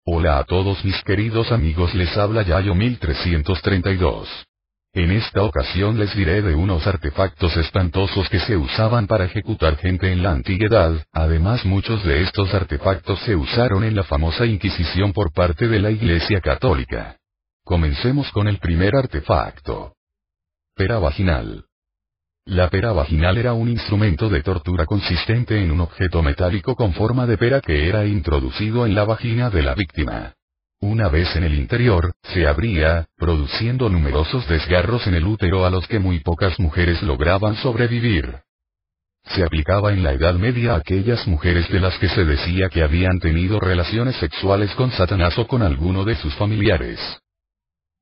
Hola a todos mis queridos amigos, les habla Yayo 1332. En esta ocasión les diré de unos artefactos espantosos que se usaban para ejecutar gente en la antigüedad. Además, muchos de estos artefactos se usaron en la famosa Inquisición por parte de la Iglesia Católica. Comencemos con el primer artefacto. Pera vaginal. La pera vaginal era un instrumento de tortura consistente en un objeto metálico con forma de pera que era introducido en la vagina de la víctima. Una vez en el interior, se abría, produciendo numerosos desgarros en el útero a los que muy pocas mujeres lograban sobrevivir. Se aplicaba en la Edad Media a aquellas mujeres de las que se decía que habían tenido relaciones sexuales con Satanás o con alguno de sus familiares.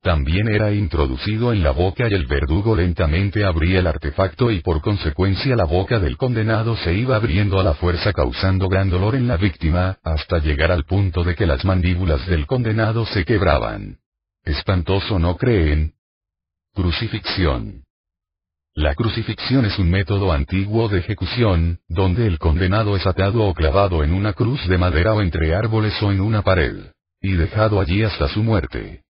También era introducido en la boca y el verdugo lentamente abría el artefacto y por consecuencia la boca del condenado se iba abriendo a la fuerza causando gran dolor en la víctima, hasta llegar al punto de que las mandíbulas del condenado se quebraban. ¿Espantoso, no creen? Crucifixión. La crucifixión es un método antiguo de ejecución, donde el condenado es atado o clavado en una cruz de madera o entre árboles o en una pared, y dejado allí hasta su muerte.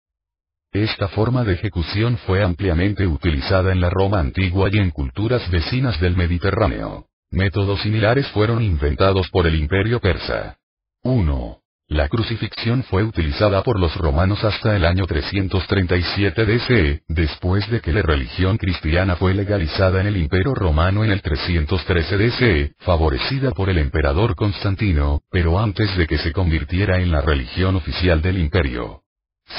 Esta forma de ejecución fue ampliamente utilizada en la Roma antigua y en culturas vecinas del Mediterráneo. Métodos similares fueron inventados por el Imperio Persa. 1. La crucifixión fue utilizada por los romanos hasta el año 337 DC, después de que la religión cristiana fue legalizada en el Imperio Romano en el 313 DC, favorecida por el emperador Constantino, pero antes de que se convirtiera en la religión oficial del imperio.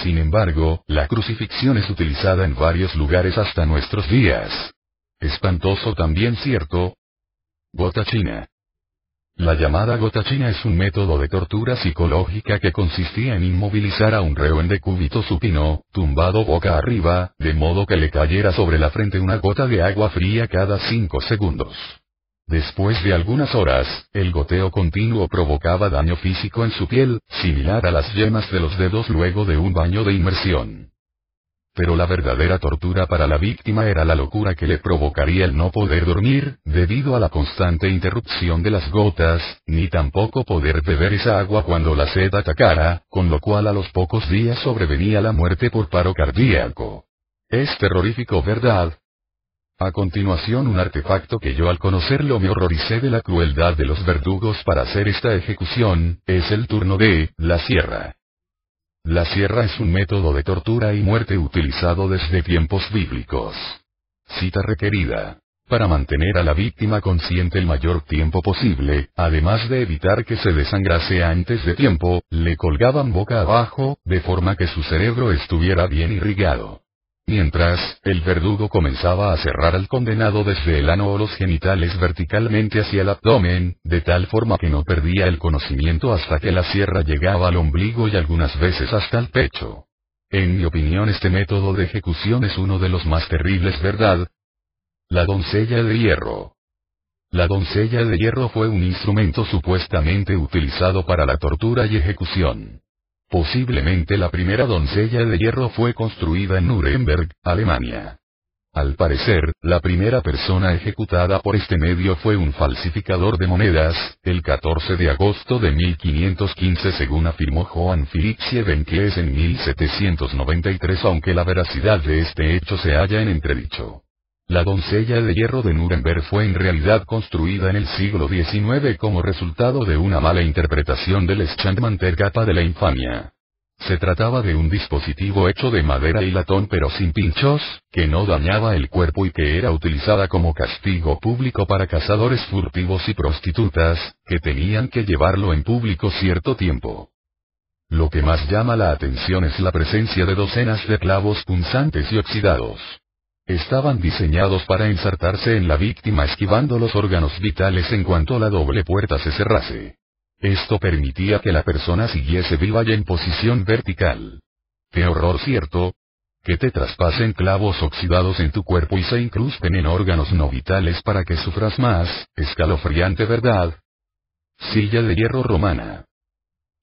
Sin embargo, la crucifixión es utilizada en varios lugares hasta nuestros días. Espantoso también, ¿cierto? Gota china. La llamada gota china es un método de tortura psicológica que consistía en inmovilizar a un reo en decúbito supino, tumbado boca arriba, de modo que le cayera sobre la frente una gota de agua fría cada 5 segundos. Después de algunas horas, el goteo continuo provocaba daño físico en su piel, similar a las yemas de los dedos luego de un baño de inmersión. Pero la verdadera tortura para la víctima era la locura que le provocaría el no poder dormir, debido a la constante interrupción de las gotas, ni tampoco poder beber esa agua cuando la sed atacara, con lo cual a los pocos días sobrevenía la muerte por paro cardíaco. Es terrorífico, ¿verdad? A continuación, un artefacto que yo al conocerlo me horroricé de la crueldad de los verdugos para hacer esta ejecución, es el turno de la sierra. La sierra es un método de tortura y muerte utilizado desde tiempos bíblicos. Cita requerida. Para mantener a la víctima consciente el mayor tiempo posible, además de evitar que se desangrase antes de tiempo, le colgaban boca abajo, de forma que su cerebro estuviera bien irrigado. Mientras, el verdugo comenzaba a cerrar al condenado desde el ano o los genitales verticalmente hacia el abdomen, de tal forma que no perdía el conocimiento hasta que la sierra llegaba al ombligo y algunas veces hasta el pecho. En mi opinión, este método de ejecución es uno de los más terribles, ¿verdad? La doncella de hierro. La doncella de hierro fue un instrumento supuestamente utilizado para la tortura y ejecución. Posiblemente la primera doncella de hierro fue construida en Nuremberg, Alemania. Al parecer, la primera persona ejecutada por este medio fue un falsificador de monedas, el 14 de agosto de 1515 según afirmó Johann Philipp Sievenkles en 1793, aunque la veracidad de este hecho se halla en entredicho. La doncella de hierro de Nuremberg fue en realidad construida en el siglo XIX como resultado de una mala interpretación del Schatzmannter capa de la infamia. Se trataba de un dispositivo hecho de madera y latón pero sin pinchos, que no dañaba el cuerpo y que era utilizada como castigo público para cazadores furtivos y prostitutas, que tenían que llevarlo en público cierto tiempo. Lo que más llama la atención es la presencia de docenas de clavos punzantes y oxidados. Estaban diseñados para ensartarse en la víctima esquivando los órganos vitales en cuanto la doble puerta se cerrase. Esto permitía que la persona siguiese viva y en posición vertical. ¡Qué horror, cierto! Que te traspasen clavos oxidados en tu cuerpo y se incrusten en órganos no vitales para que sufras más, escalofriante, ¿verdad? Silla de hierro romana.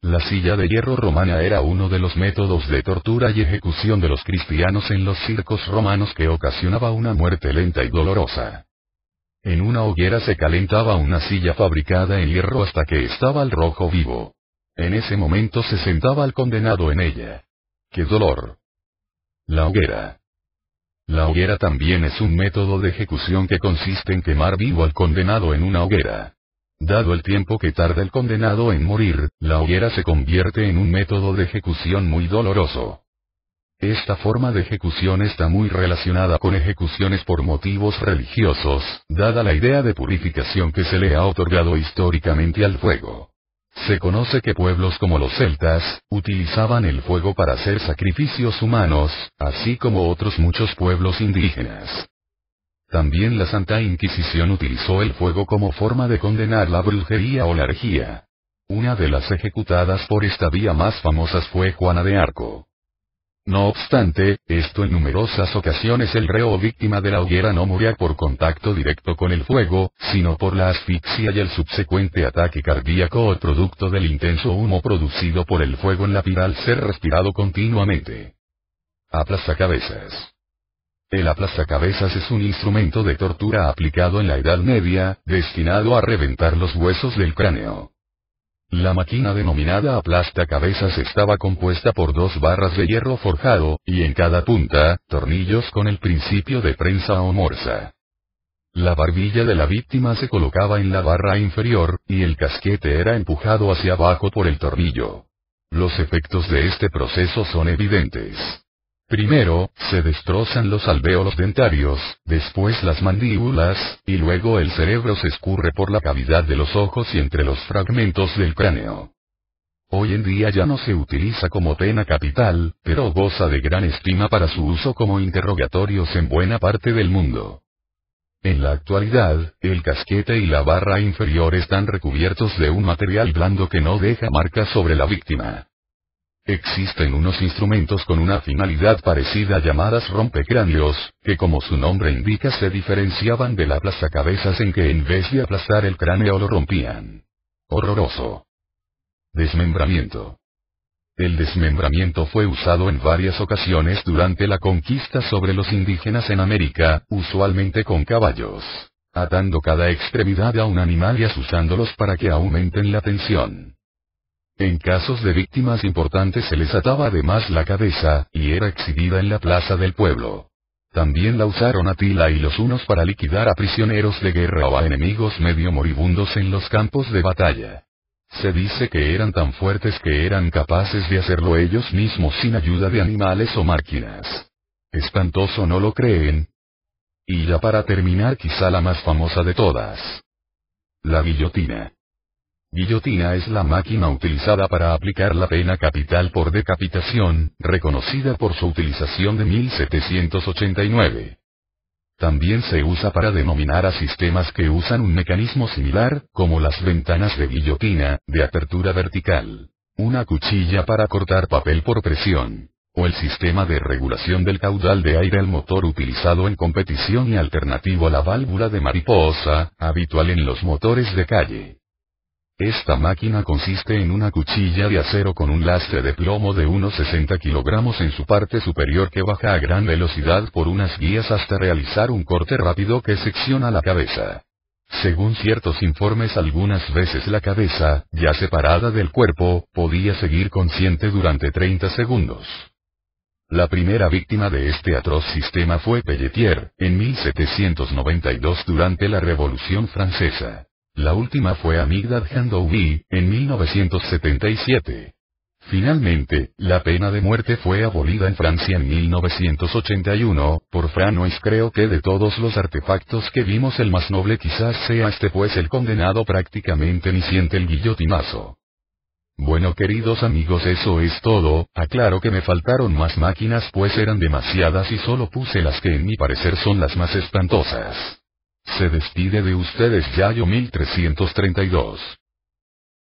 La silla de hierro romana era uno de los métodos de tortura y ejecución de los cristianos en los circos romanos que ocasionaba una muerte lenta y dolorosa. En una hoguera se calentaba una silla fabricada en hierro hasta que estaba al rojo vivo. En ese momento se sentaba el condenado en ella. ¡Qué dolor! La hoguera. La hoguera también es un método de ejecución que consiste en quemar vivo al condenado en una hoguera. Dado el tiempo que tarda el condenado en morir, la hoguera se convierte en un método de ejecución muy doloroso. Esta forma de ejecución está muy relacionada con ejecuciones por motivos religiosos, dada la idea de purificación que se le ha otorgado históricamente al fuego. Se conoce que pueblos como los celtas, utilizaban el fuego para hacer sacrificios humanos, así como otros muchos pueblos indígenas. También la Santa Inquisición utilizó el fuego como forma de condenar la brujería o la herejía. Una de las ejecutadas por esta vía más famosas fue Juana de Arco. No obstante, en numerosas ocasiones el reo o víctima de la hoguera no moría por contacto directo con el fuego, sino por la asfixia y el subsecuente ataque cardíaco o producto del intenso humo producido por el fuego en la pira al ser respirado continuamente. Aplastacabezas. El aplastacabezas es un instrumento de tortura aplicado en la Edad Media, destinado a reventar los huesos del cráneo. La máquina denominada aplastacabezas estaba compuesta por 2 barras de hierro forjado, y en cada punta, tornillos con el principio de prensa o morsa. La barbilla de la víctima se colocaba en la barra inferior, y el casquete era empujado hacia abajo por el tornillo. Los efectos de este proceso son evidentes. Primero, se destrozan los alvéolos dentarios, después las mandíbulas, y luego el cerebro se escurre por la cavidad de los ojos y entre los fragmentos del cráneo. Hoy en día ya no se utiliza como pena capital, pero goza de gran estima para su uso como interrogatorios en buena parte del mundo. En la actualidad, el casquete y la barra inferior están recubiertos de un material blando que no deja marcas sobre la víctima. Existen unos instrumentos con una finalidad parecida llamadas rompecráneos, que como su nombre indica se diferenciaban del aplastacabezas en que en vez de aplastar el cráneo lo rompían. Horroroso. Desmembramiento. El desmembramiento fue usado en varias ocasiones durante la conquista sobre los indígenas en América, usualmente con caballos, atando cada extremidad a un animal y asusándolos para que aumenten la tensión. En casos de víctimas importantes se les ataba además la cabeza, y era exhibida en la plaza del pueblo. También la usaron Atila y los hunos para liquidar a prisioneros de guerra o a enemigos medio moribundos en los campos de batalla. Se dice que eran tan fuertes que eran capaces de hacerlo ellos mismos sin ayuda de animales o máquinas. ¿Espantoso, no lo creen? Y ya para terminar, quizá la más famosa de todas. La guillotina. Guillotina es la máquina utilizada para aplicar la pena capital por decapitación, reconocida por su utilización de 1789. También se usa para denominar a sistemas que usan un mecanismo similar, como las ventanas de guillotina, de apertura vertical, una cuchilla para cortar papel por presión, o el sistema de regulación del caudal de aire al motor utilizado en competición y alternativo a la válvula de mariposa, habitual en los motores de calle. Esta máquina consiste en una cuchilla de acero con un lastre de plomo de unos 60 kilogramos en su parte superior que baja a gran velocidad por unas guías hasta realizar un corte rápido que secciona la cabeza. Según ciertos informes, algunas veces la cabeza, ya separada del cuerpo, podía seguir consciente durante 30 segundos. La primera víctima de este atroz sistema fue Pelletier, en 1792 durante la Revolución Francesa. La última fue Amígdala Gandoury, en 1977. Finalmente, la pena de muerte fue abolida en Francia en 1981, por Franois. Creo que de todos los artefactos que vimos el más noble quizás sea este, pues el condenado prácticamente ni siente el guillotinazo. Bueno, queridos amigos, eso es todo. Aclaro que me faltaron más máquinas pues eran demasiadas y solo puse las que en mi parecer son las más espantosas. Se despide de ustedes Yayo 1332.